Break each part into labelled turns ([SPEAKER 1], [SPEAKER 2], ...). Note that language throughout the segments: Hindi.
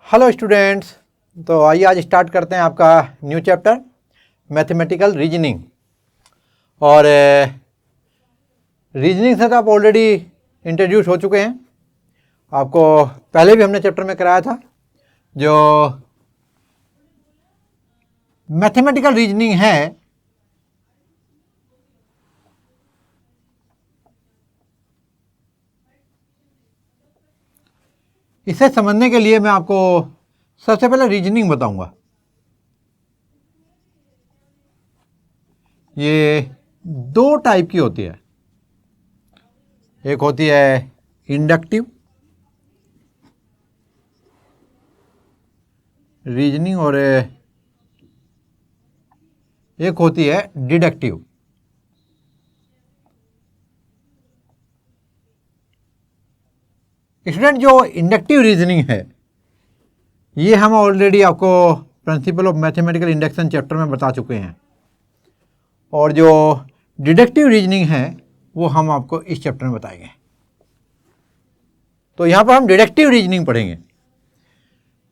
[SPEAKER 1] Hello students. तो आइए आज स्टार्ट करते हैं आपका न्यू चैप्टर मैथमेटिकल रीजनिंग। और रीजनिंग से तो आप ऑलरेडी इंट्रोड्यूस हो चुके हैं। आपको पहले भी हमने चैप्टर में कराया था। जो मैथमेटिकल रीजनिंग है इसे समझने के लिए मैं आपको सबसे पहले रीजनिंग बताऊंगा। ये दो टाइप की होती है। एक होती है इंडक्टिव रीजनिंग और एक होती है डिडक्टिव। स्टूडेंट, जो इंडक्टिव रीजनिंग है ये हम ऑलरेडी आपको principle of mathematical induction chapter में बता चुके हैं, और जो डिडक्टिव रीजनिंग है वो हम आपको इस चैप्टर में बताएंगे। तो यहाँ पर हम डिडक्टिव रीजनिंग पढ़ेंगे।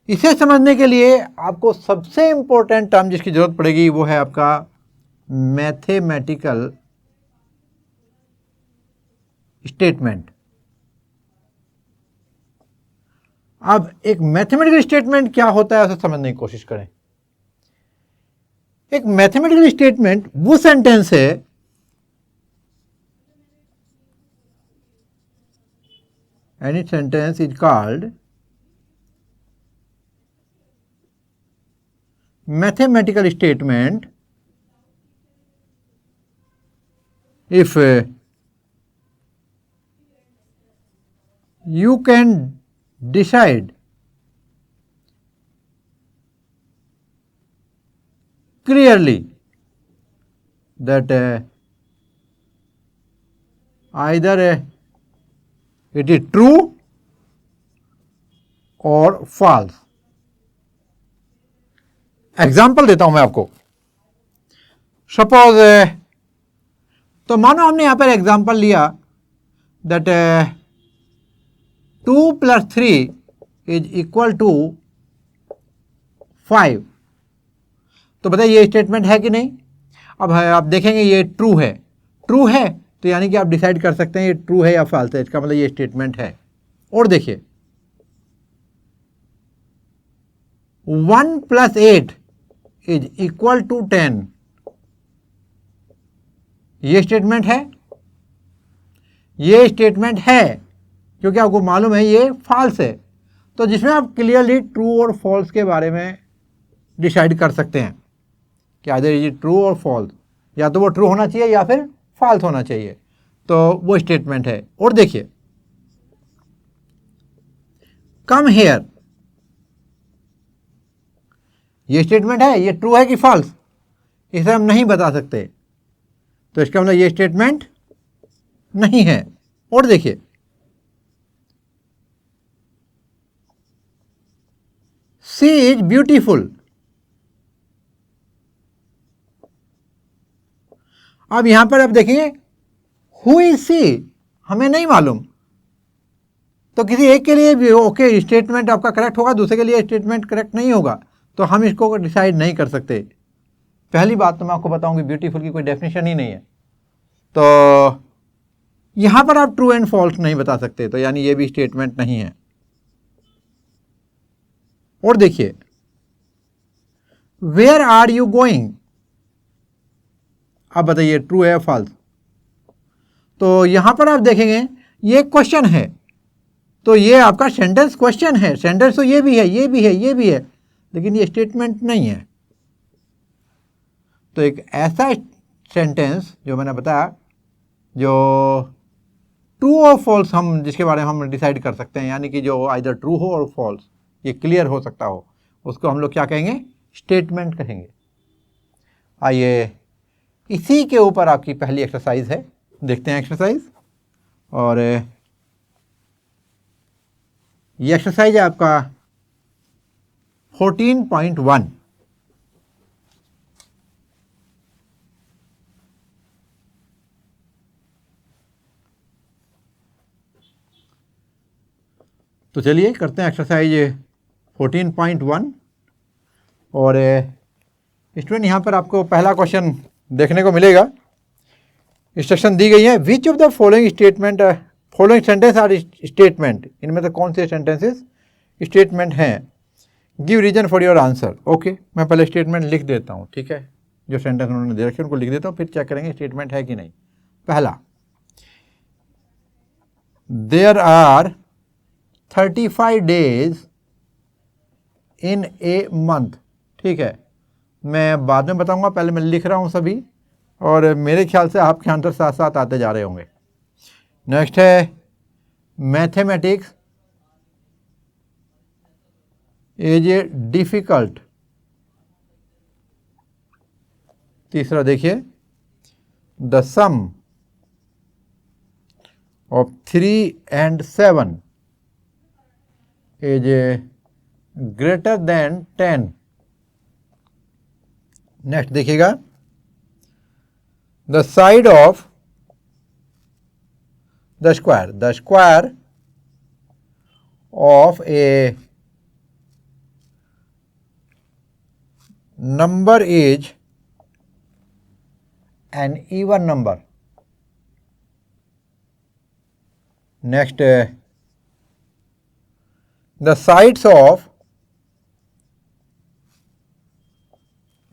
[SPEAKER 1] इसे समझने के लिए आपको सबसे इंपॉर्टेंट टर्म जिसकी जरूरत पड़ेगी वो है आपका मैथमेटिकल स्टेटमेंट। अब एक मैथमेटिकल स्टेटमेंट क्या होता है उसे समझने की कोशिश करें। एक मैथमेटिकल स्टेटमेंट वो सेंटेंस है any sentence is called mathematical statement if you can decide clearly that either it is true or false। Example देता हूं मैं आपको। सपोज तो मानो हमने यहां पर एग्जाम्पल लिया दैट 2 + 3 इज इक्वल टू 5। तो बताइए ये स्टेटमेंट है कि नहीं। अब आप देखेंगे ये ट्रू है। ट्रू है तो यानी कि आप डिसाइड कर सकते हैं ये ट्रू है या फॉल्स है। इसका मतलब ये स्टेटमेंट है। और देखिए 1 + 8 इज इक्वल टू 10। ये स्टेटमेंट है। ये स्टेटमेंट है क्योंकि आपको मालूम है ये फॉल्स है। तो जिसमें आप क्लियरली ट्रू और फॉल्स के बारे में डिसाइड कर सकते हैं कि आइदर ये ट्रू और फॉल्स, या तो वो ट्रू होना चाहिए या फिर फॉल्स होना चाहिए। तो वो स्टेटमेंट है। और देखिए कम हेयर, ये स्टेटमेंट है। ये ट्रू है कि फॉल्स इसे हम नहीं बता सकते। तो इसका मतलब ये स्टेटमेंट नहीं है। और देखिए सी इज ब्यूटीफुल। अब यहां पर आप देखेंगे हु इज सी हमें नहीं मालूम। तो किसी एक के लिए भी ओके स्टेटमेंट आपका करेक्ट होगा, दूसरे के लिए स्टेटमेंट करेक्ट नहीं होगा। तो हम इसको डिसाइड नहीं कर सकते। पहली बात तो मैं आपको बताऊं कि ब्यूटीफुल की कोई डेफिनेशन ही नहीं है। तो यहां पर आप ट्रू एंड फॉल्स नहीं बता सकते। तो यानी ये भी स्टेटमेंट नहीं है। और देखिए वेयर आर यू गोइंग। अब बताइए ट्रू है या फॉल्स। तो यहां पर आप देखेंगे ये क्वेश्चन है। तो ये आपका सेंटेंस क्वेश्चन है। सेंटेंस तो ये भी है, ये भी है, ये भी है, लेकिन ये स्टेटमेंट नहीं है। तो एक ऐसा सेंटेंस जो मैंने बताया जो ट्रू और फॉल्स हम जिसके बारे में हम डिसाइड कर सकते हैं, यानी कि जो आइदर ट्रू हो और फॉल्स ये क्लियर हो सकता हो, उसको हम लोग क्या कहेंगे, स्टेटमेंट कहेंगे। आइए इसी के ऊपर आपकी पहली एक्सरसाइज है, देखते हैं एक्सरसाइज। और ये एक्सरसाइज है आपका 14.1। तो चलिए करते हैं एक्सरसाइज 14.1। और स्टूडेंट यहाँ पर आपको पहला क्वेश्चन देखने को मिलेगा। इंस्ट्रक्शन दी गई है, which of the following statement following sentence are statement, इनमें से कौन से सेंटेंसेस स्टेटमेंट हैं, give reason for your answer. Okay, मैं पहले स्टेटमेंट लिख देता हूँ, ठीक है, जो सेंटेंस उन्होंने दे रखे उनको लिख देता हूँ, फिर चेक करेंगे स्टेटमेंट है कि नहीं। पहला, there are 35 days in a month. ठीक है, मैं बाद में बताऊंगा, पहले मैं लिख रहा हूं सभी, और मेरे ख्याल से आपके आंसर साथ साथ आते जा रहे होंगे। नेक्स्ट है मैथमेटिक्स इज ए डिफिकल्ट। तीसरा देखिए, the sum of 3 and 7 is greater than 10। Next देखिएगा, the side of the square of a number is an even number. Next, the sides of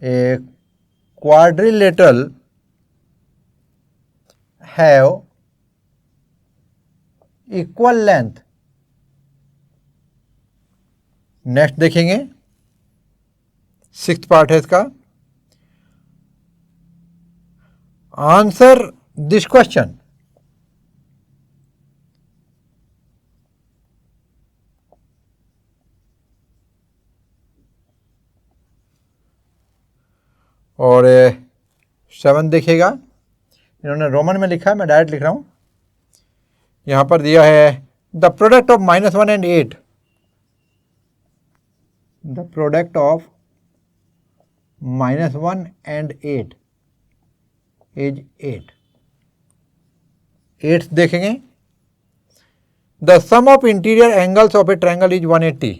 [SPEAKER 1] a quadrilateral have equal length। Next देखेंगे, 6th पार्ट है इसका, आंसर दिस क्वेश्चन। और 7 देखिएगा, इन्होंने रोमन में लिखा है, मैं डायरेक्ट लिख रहा हूं। यहां पर दिया है the product of -1 and 8, the product of -1 and 8 is 8। 8 देखेंगे, the sum of interior angles of a triangle is 180।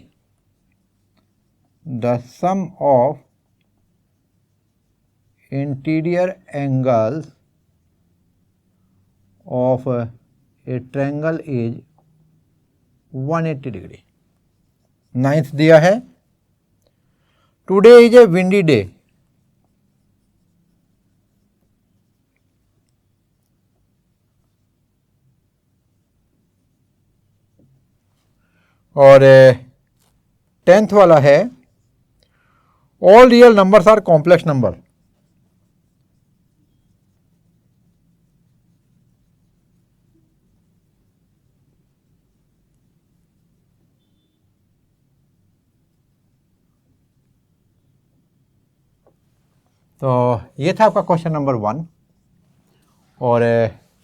[SPEAKER 1] The sum of interior angles of a triangle is 180 degree। 9th दिया है, today is a windy day। और 10th वाला है, all real numbers are complex number। तो ये था आपका क्वेश्चन नंबर 1। और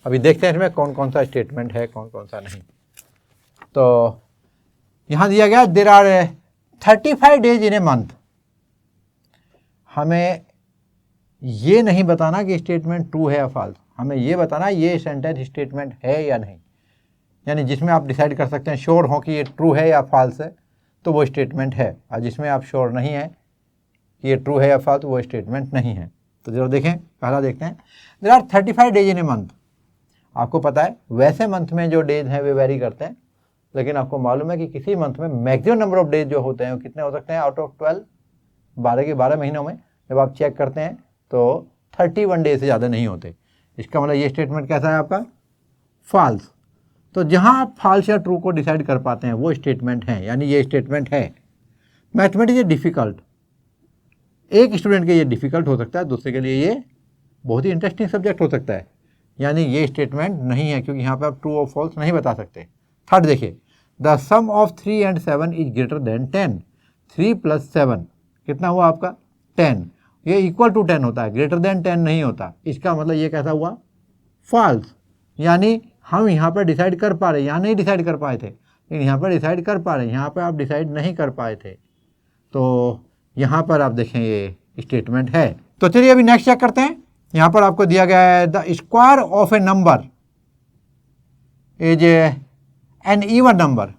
[SPEAKER 1] अभी देखते हैं इसमें कौन कौन सा स्टेटमेंट है, कौन कौन सा नहीं। तो यहाँ दिया गया, there are 35 days in a month. हमें ये नहीं बताना कि स्टेटमेंट ट्रू है या फॉल्स, हमें ये बताना ये सेंटेंस स्टेटमेंट है या नहीं। यानी जिसमें आप डिसाइड कर सकते हैं, श्योर हो कि ये ट्रू है या फॉल्स है, तो वो स्टेटमेंट है, और जिसमें आप श्योर नहीं है कि ये ट्रू है या फॉल्स, वो स्टेटमेंट नहीं है। तो जरा देखें, पहला देखते हैं, there are 35 days in a month. आपको पता है वैसे मंथ में जो डेज हैं वे वेरी करते हैं, लेकिन आपको मालूम है कि किसी मंथ में मैक्सिमम नंबर ऑफ डेज जो होते हैं वो कितने हो सकते हैं, आउट ऑफ 12, 12 के 12 महीनों में जब आप चेक करते हैं तो 31 डेज से ज़्यादा नहीं होते। इसका मतलब ये स्टेटमेंट कैसा है आपका, फॉल्स। तो जहाँ आप फॉल्स या ट्रू को डिसाइड कर पाते हैं वो स्टेटमेंट है, यानी ये स्टेटमेंट है। मैथमेटिक्स इज डिफ़िकल्ट, एक स्टूडेंट के लिए डिफ़िकल्ट हो सकता है, दूसरे के लिए ये बहुत ही इंटरेस्टिंग सब्जेक्ट हो सकता है, यानी ये स्टेटमेंट नहीं है, क्योंकि यहाँ पे आप ट्रू और फॉल्स नहीं बता सकते। थर्ड देखिए, the sum of 3 and 7 is greater than 10। 3 + 7 कितना हुआ आपका, 10। ये इक्वल टू 10 होता है, ग्रेटर देन 10 नहीं होता। इसका मतलब ये कैसा हुआ, फॉल्स। यानी हम यहाँ पर डिसाइड कर पा रहे, यहाँ नहीं डिसाइड कर पाए थे, लेकिन यहाँ पर डिसाइड कर पा रहे, यहाँ पर आप डिसाइड नहीं कर पाए थे। तो यहाँ पर आप देखें ये स्टेटमेंट है। तो चलिए अभी नेक्स्ट चेक करते हैं। यहाँ पर आपको दिया गया है, the square of a number is an even number.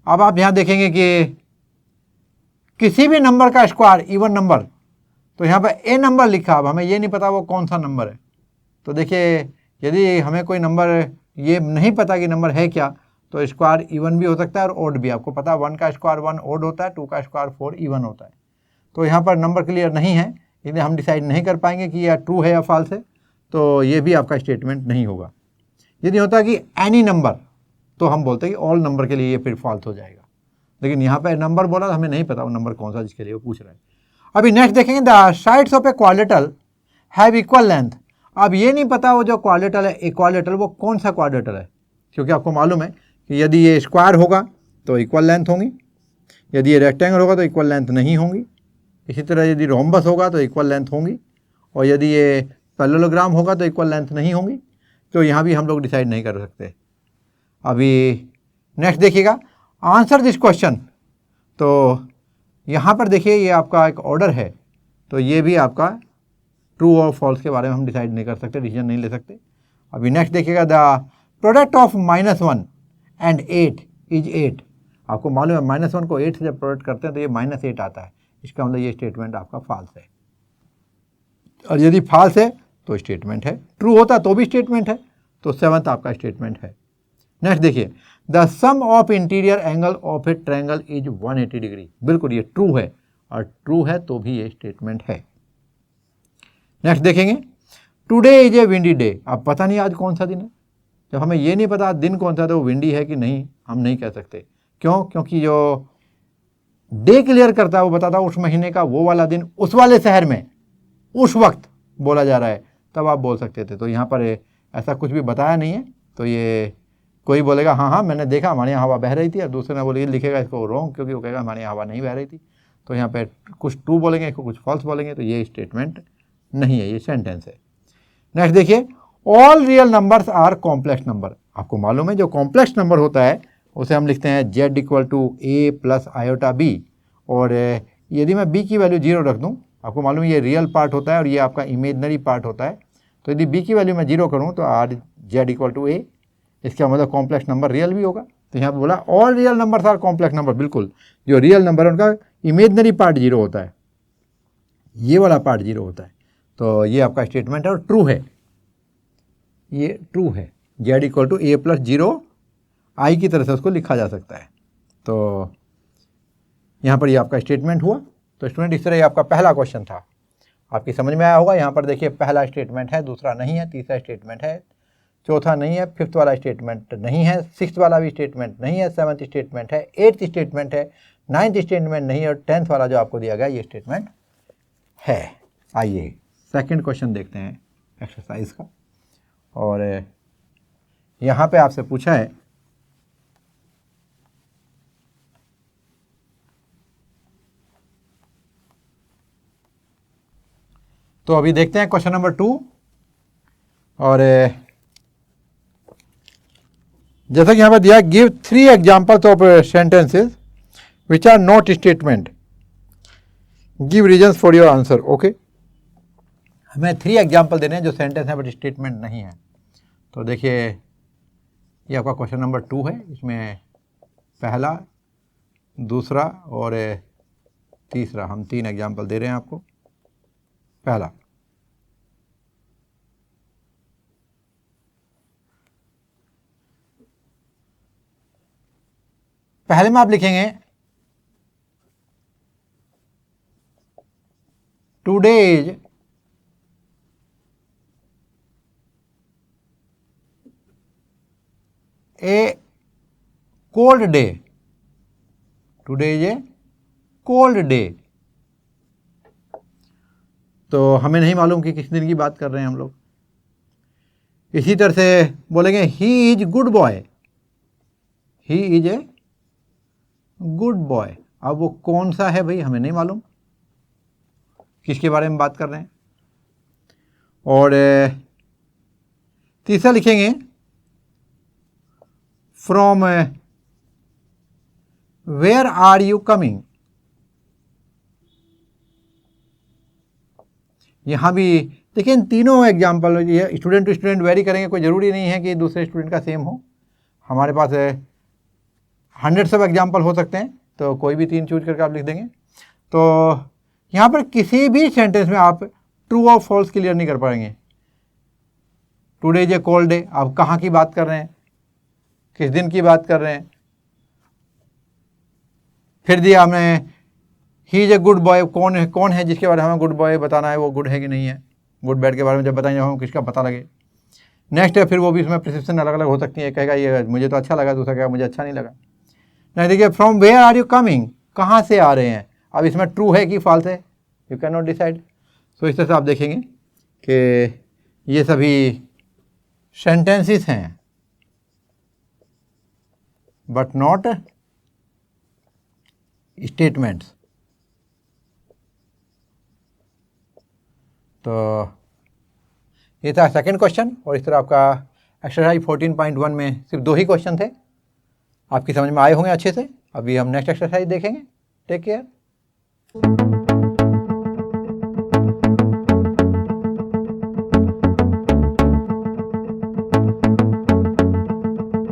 [SPEAKER 1] अब आप यहाँ देखेंगे कि किसी भी नंबर का स्क्वायर इवन नंबर, तो यहाँ पर ए नंबर लिखा, अब हमें ये नहीं पता वो कौन सा नंबर है। तो देखिए यदि हमें कोई नंबर ये नहीं पता कि नंबर है क्या, तो स्क्वायर इवन भी हो सकता है और ओड भी। आपको पता है 1 का स्क्वायर 1 ओड होता है, 2 का स्क्वायर 4 इवन होता है। तो यहाँ पर नंबर क्लियर नहीं है, इसलिए हम डिसाइड नहीं कर पाएंगे कि यह ट्रू है या फॉल्स है, तो ये भी आपका स्टेटमेंट नहीं होगा। यदि होता है कि एनी नंबर, तो हम बोलते हैं कि ऑल नंबर के लिए ये फिर फॉल्स हो जाएगा। लेकिन यहाँ पर नंबर बोला तो हमें नहीं पता वो नंबर कौन सा जिसके लिए वो पूछ रहा है। अभी नेक्स्ट देखेंगे, the sides of A quadrilateral have equal length. अब ये नहीं पता वो जो क्वाड्रेटल है, इक्वाड्रेटल, वो कौन सा क्वाड्रेटल है, क्योंकि आपको मालूम है कि यदि ये स्क्वायर होगा तो इक्वल लेंथ होंगी, यदि ये रेक्टेंगल होगा तो इक्वल लेंथ नहीं होंगी। इसी तरह यदि रोम्बस होगा तो इक्वल लेंथ होंगी, और यदि ये पैरेललोग्राम होगा तो इक्वल लेंथ नहीं होंगी। तो यहाँ भी हम लोग डिसाइड नहीं कर सकते। अभी नेक्स्ट देखिएगा, आंसर दिस क्वेश्चन। तो यहाँ पर देखिए ये आपका एक ऑर्डर है, तो ये भी आपका ट्रू और फॉल्स के बारे में हम डिसाइड नहीं कर सकते, डिसीजन नहीं ले सकते। अभी नेक्स्ट देखिएगा, the product of -1 and 8 is 8। आपको मालूम है -1 को 8 से जब प्रोडक्ट करते हैं तो ये -8 आता है, इसका मतलब ये स्टेटमेंट आपका फॉल्स है। और यदि फॉल्स है तो स्टेटमेंट है, ट्रू होता तो भी स्टेटमेंट है, तो 7th आपका स्टेटमेंट है। नेक्स्ट देखिए, the sum of interior angle of a triangle is 180 degree. बिल्कुल ये ट्रू है, और ट्रू है तो भी ये स्टेटमेंट है। नेक्स्ट देखेंगे, today is a windy day. अब पता नहीं आज कौन सा दिन है, जब हमें ये नहीं पता दिन कौन सा है तो वो विंडी है कि नहीं हम नहीं कह सकते। क्यों? क्योंकि जो डे क्लियर करता है वो बताता है उस महीने का वो वाला दिन उस वाले शहर में उस वक्त बोला जा रहा है, तब आप बोल सकते थे। तो यहाँ पर ऐसा कुछ भी बताया नहीं है, तो ये कोई बोलेगा हाँ मैंने देखा हमारे यहाँ हवा बह रही थी, और दूसरे ने बोलेगा लिखेगा इसको रॉन्ग, क्योंकि वो कहेगा हमारे यहाँ हवा नहीं बह रही थी। तो यहाँ पे कुछ ट्रू बोलेंगे, इसको कुछ फॉल्स बोलेंगे, तो ये स्टेटमेंट नहीं है, ये सेंटेंस है। नेक्स्ट देखिए, all real numbers are complex number. आपको मालूम है जो कॉम्प्लेक्स नंबर होता है उसे हम लिखते हैं z = a + iota b। और यदि मैं b की वैल्यू 0 रख दूं, आपको मालूम है ये रियल पार्ट होता है और ये आपका इमेजनरी पार्ट होता है। तो यदि b की वैल्यू मैं 0 करूं तो z = a, इसका मतलब कॉम्प्लेक्स नंबर रियल भी होगा। तो यहाँ पर बोला all real numbers are complex number. बिल्कुल, जो रियल नंबर है उनका इमेजनरी पार्ट 0 होता है, ये वाला पार्ट 0 होता है। तो ये आपका स्टेटमेंट है और ट्रू है, ये ट्रू है। z = a + 0 i की तरह से उसको लिखा जा सकता है। तो यहाँ पर ये आपका स्टेटमेंट हुआ। तो स्टूडेंट इस तरह ये आपका पहला क्वेश्चन था, आपकी समझ में आया होगा। यहाँ पर देखिए पहला स्टेटमेंट है, दूसरा नहीं है, तीसरा स्टेटमेंट है, चौथा नहीं है, 5th वाला स्टेटमेंट नहीं है, 6th वाला भी स्टेटमेंट नहीं है, 7th स्टेटमेंट है, 8th स्टेटमेंट है, 9th स्टेटमेंट नहीं है, और 10th वाला जो आपको दिया गया ये स्टेटमेंट है। आइए सेकंड क्वेश्चन देखते हैं एक्सरसाइज का। और यहाँ पे आपसे पूछा है तो अभी देखते हैं क्वेश्चन नंबर 2। और जैसा कि यहाँ पर दिया, give 3 examples of sentences which are not statement, give reasons for your answer. Okay, हमें 3 एग्जाम्पल देने हैं जो सेंटेंस है बट स्टेटमेंट नहीं है। तो देखिए ये आपका क्वेश्चन नंबर 2 है, इसमें पहला, दूसरा और तीसरा, हम 3 एग्जाम्पल दे रहे हैं आपको। पहला, पहले में आप लिखेंगे today is a cold day. Today is a cold day. तो हमें नहीं मालूम कि किस दिन की बात कर रहे हैं हम लोग। इसी तरह से बोलेंगे he is good boy, he is a good boy. अब वो कौन सा है भाई हमें नहीं मालूम, किसके बारे में बात कर रहे हैं। और तीसरा लिखेंगे from where are you coming. यहाँ भी देखिए इन तीनों एग्जाम्पल ये स्टूडेंट टू स्टूडेंट वेरी करेंगे, कोई ज़रूरी नहीं है कि दूसरे स्टूडेंट का सेम हो। हमारे पास 100 सब एग्जाम्पल हो सकते हैं, तो कोई भी 3 चूज करके आप लिख देंगे। तो यहाँ पर किसी भी सेंटेंस में आप ट्रू और फॉल्स क्लियर नहीं कर पाएंगे। Today is a cold day, आप कहाँ की बात कर रहे हैं, किस दिन की बात कर रहे हैं। फिर दिया हमने he is a good boy, कौन है जिसके बारे में हमें गुड बॉय बताना है, वो गुड है कि नहीं है। गुड बैड के बारे में जब बताएंगे हमें किसका पता लगे। नेक्स्ट है, फिर वो भी इसमें प्रिस्क्रिप्शन अलग अलग हो सकती है, कहेगा ये मुझे तो अच्छा लगा, दूसरा कहेगा मुझे अच्छा नहीं लगा। नहीं, देखिए from where are you coming, कहाँ से आ रहे हैं। अब इसमें ट्रू है कि फॉल्स है, यू कैन नॉट डिसाइड। सो इस तरह से आप देखेंगे कि ये सभी सेंटेंसेस हैं बट नॉट स्टेटमेंट्स। तो ये था सेकंड क्वेश्चन, और इस तरह आपका एक्सरसाइज 14.1 में सिर्फ 2 ही क्वेश्चन थे, आपकी समझ में आए होंगे अच्छे से। अभी हम नेक्स्ट एक्सरसाइज देखेंगे। Take care.